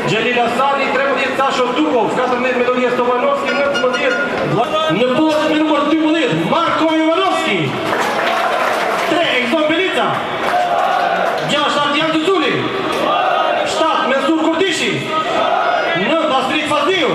Gjelil Asani, 13 Sasho Dukov, 14 Melodia Stovanovski, 19 në postën me numër 12 Marko Ivanovski, 3 Ekson Belica, 6 Ardian Tuzuli, 7 Mensur Kurdishi, 9 Astrid Faziu.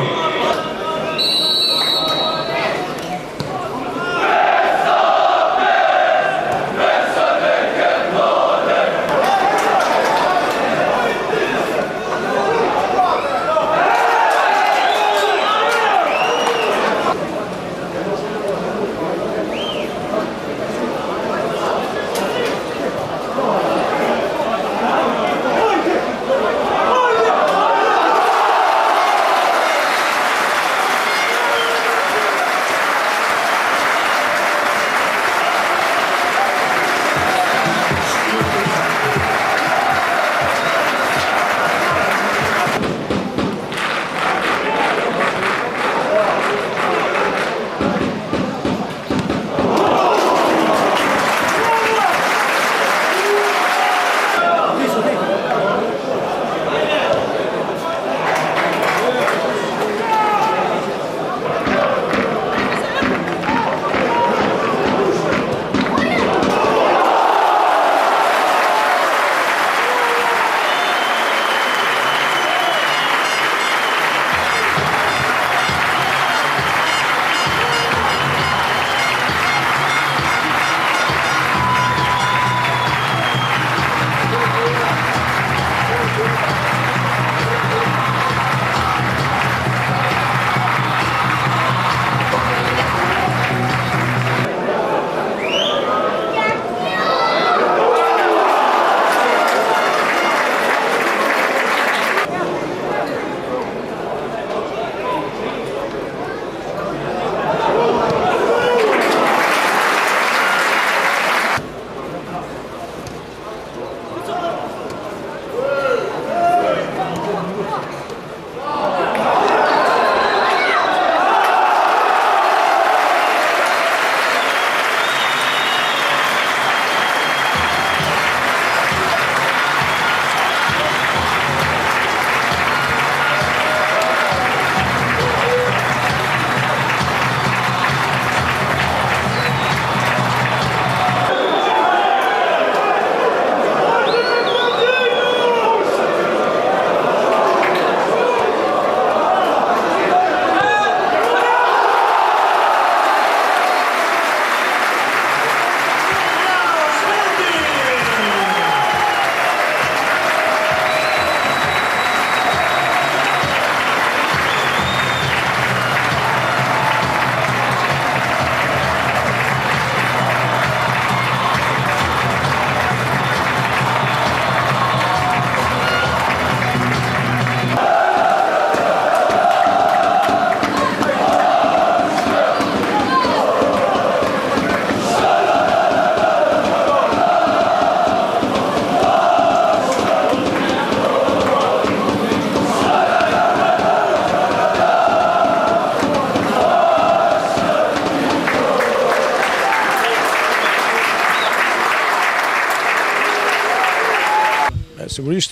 Sigurisht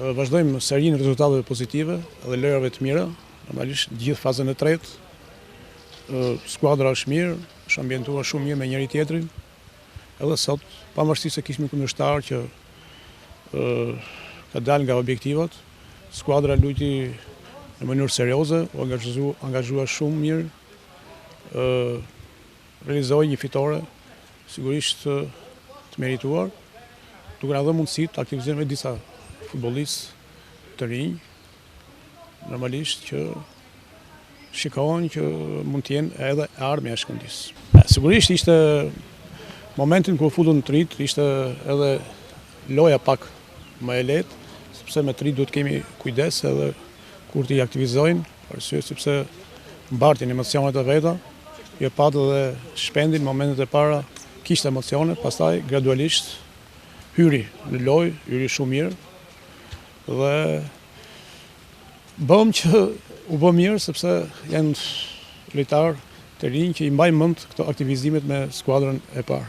vazhdojmë serinë rezultateve pozitive dhe lojrave të mira, normalisht gjithë fazën e tretë. Skuadra është mirë, është ambientuar shumë mirë me njëri tjetrin. Edhe sot, pavarësisht se kishim kundërshtar që ka dalë nga objektivat, skuadra luajti në mënyrë serioze, u angazhua shumë mirë, realizoi një fitore sigurisht të merituar, duke na dhënë mundësi të aktivizojmë disa futbollistë të rinj, normalisht që shikohen që mund të jenë edhe armë jashtëkundisë. Sigurisht ishte momentin kur futën në trit, ishte edhe loja pak më e lehtë, sepse me trit duhet kemi kujdes edhe kur t'i aktivizojnë, arsye sepse mbartin emocionet e veta, jo pat edhe shpendin momentet e para, kishte emocione, pastaj gradualisht hyri në lojë, hyri shumë mirë dhe bëm që u bë mirë sepse janë lojtarë të rinj që i mbajnë mend këto aktivizimet me skuadrën e parë.